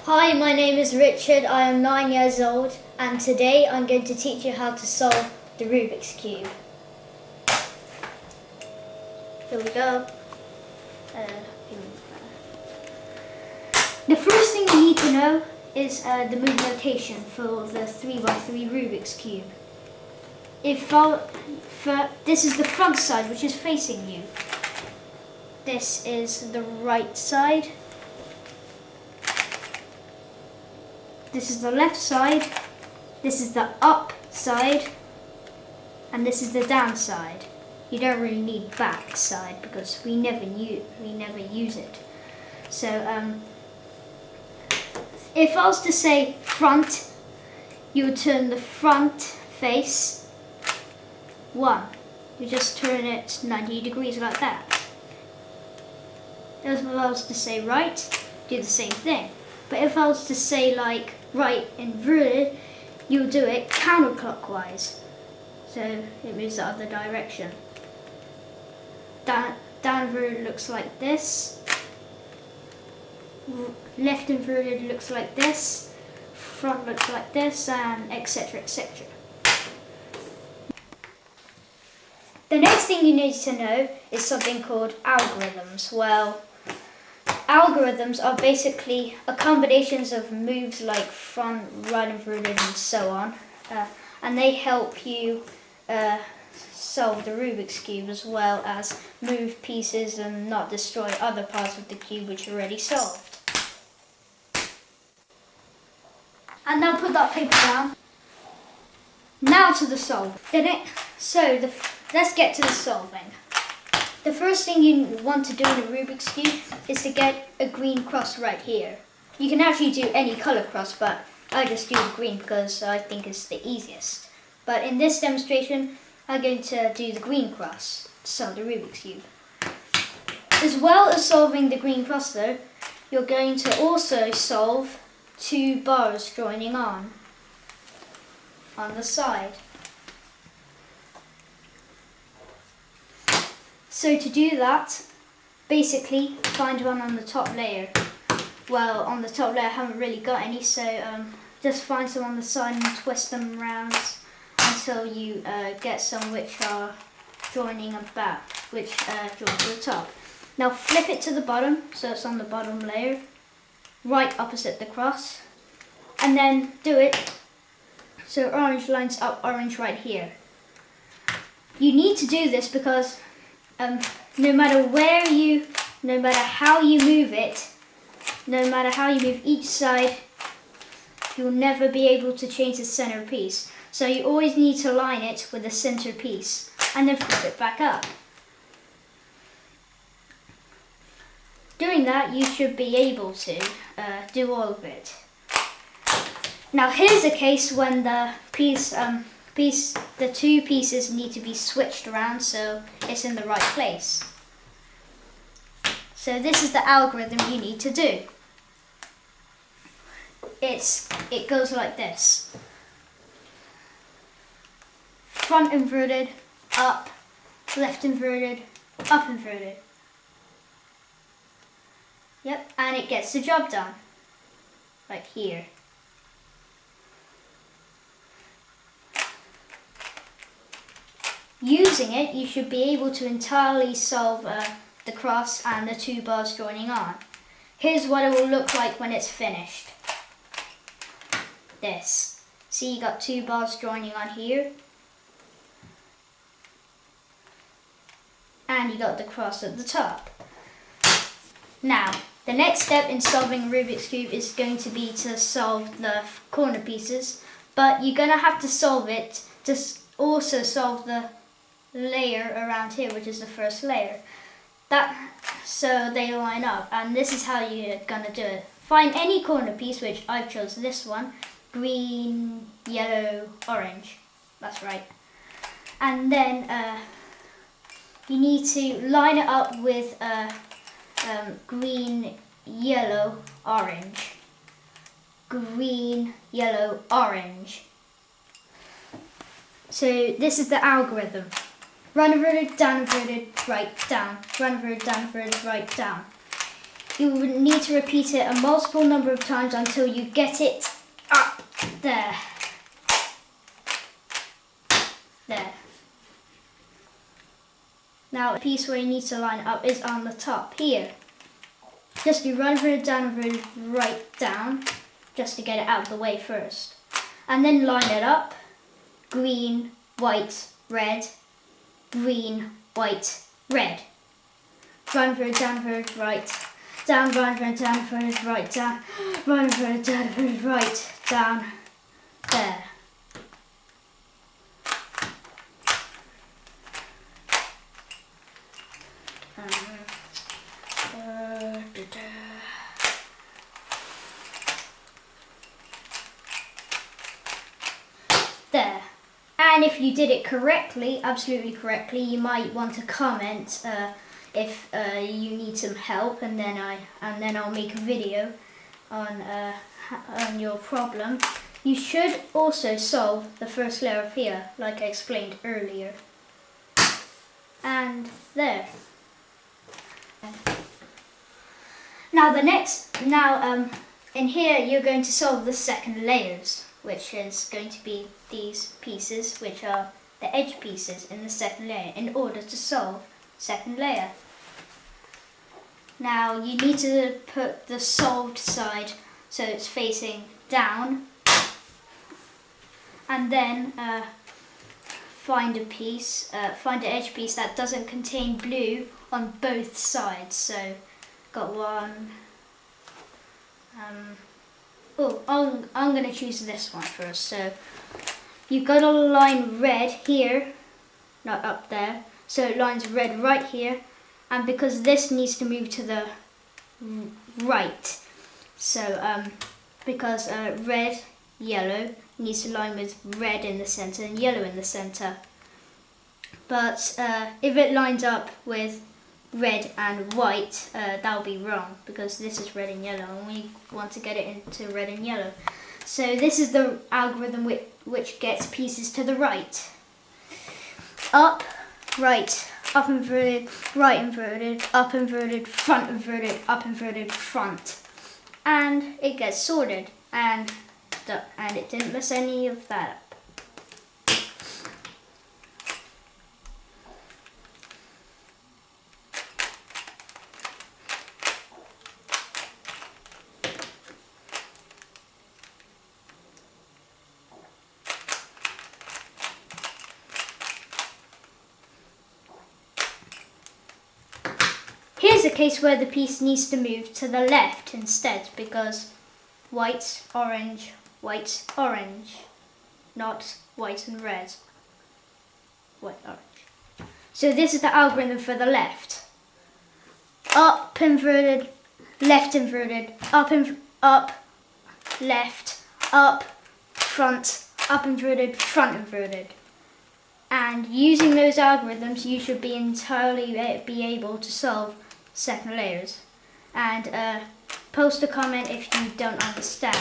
Hi, my name is Richard. I am 9 years old and today I'm going to teach you how to solve the Rubik's Cube. Here we go. The first thing you need to know is the move notation for the 3x3 Rubik's Cube. This is the front side, which is facing you. This is the right side. This is the left side, this is the up side, and this is the down side. You don't really need back side because we never use it. So if I was to say front, you would turn the front face 1. You just turn it 90 degrees like that. If I was to say right, do the same thing. But if I was to say like right inverted, you'll do it counterclockwise. So it moves the other direction. Down inverted looks like this. Left inverted looks like this. Front looks like this, and etc. etc. The next thing you need to know is something called algorithms. Well, algorithms are basically a combinations of moves like front, right inverted and so on, and they help you solve the Rubik's Cube as well as move pieces and not destroy other parts of the cube which are already solved. And now put that paper down. Now to the solve. Let's get to the solving. The first thing you want to do in a Rubik's Cube is to get a green cross right here. You can actually do any colour cross, but I just do the green because I think it's the easiest. But in this demonstration, I'm going to do the green cross to solve the Rubik's Cube. As well as solving the green cross though, you're going to also solve 2 bars joining on the side. So to do that, basically find one on the top layer. Well, on the top layer I haven't really got any, so just find some on the side and twist them around until you get some which are joining about, which join to the top. Now flip it to the bottom, so it's on the bottom layer, right opposite the cross, and then do it so orange lines up orange right here. You need to do this because no matter how you move it, no matter how you move each side, you'll never be able to change the center piece. So you always need to line it with the center piece and then flip it back up. Doing that, you should be able to do all of it. Now here's a case when the the 2 pieces need to be switched around so it's in the right place. So this is the algorithm you need to do. It goes like this. Front inverted, up, left inverted, up inverted. Yep, and it gets the job done. Like here. Using it, you should be able to entirely solve the cross and the 2 bars joining on. Here's what it will look like when it's finished. This. See, you got 2 bars joining on here. And you got the cross at the top. Now, the next step in solving a Rubik's Cube is going to be to solve the corner pieces, but you're going to have to solve it to also solve the layer around here, which is the first layer. So they line up, and this is how you're gonna do it. Find any corner piece, which I've chosen this one, green, yellow, orange. That's right. And then you need to line it up with green, yellow, orange. Green, yellow, orange. So this is the algorithm. Run inverted, down inverted, right, down. Run inverted, down inverted, right, down. you would need to repeat it a multiple number of times until you get it up there. There. Now the piece where you need to line up is on the top here. Just do run through down through right down, just to get it out of the way first. And then line it up. Green, white, red. Green, white, red. Run through down through right. Down, run through down through right down. Run through down through right down. There. There. And if you did it correctly, absolutely correctly, you might want to comment if you need some help, and then I'll make a video on your problem. You should also solve the first layer of here, like I explained earlier. And there. Now in here you're going to solve the second layers, which is going to be these pieces, which are the edge pieces in the second layer, in order to solve second layer. Now you need to put the solved side so it's facing down, and then find an edge piece that doesn't contain blue on both sides. So got one. I'm going to choose this one first. So you've got to line red here, not up there. So it lines red right here, and because this needs to move to the right. So because red, yellow needs to line with red in the center and yellow in the center. But if it lines up with red and white, that'll be wrong, because this is red and yellow and we want to get it into red and yellow. So this is the algorithm which gets pieces to the right. Up, right, up inverted, right inverted, up inverted, up inverted, front. And it gets sorted, and it didn't mess any of that up. Here's a case where the piece needs to move to the left instead, because white, orange, not white and red. White, orange. So this is the algorithm for the left. Up inverted, left inverted, up, left, up, front, up inverted, front inverted. And using those algorithms, you should be entirely be able to solve second layers. And post a comment if you don't understand.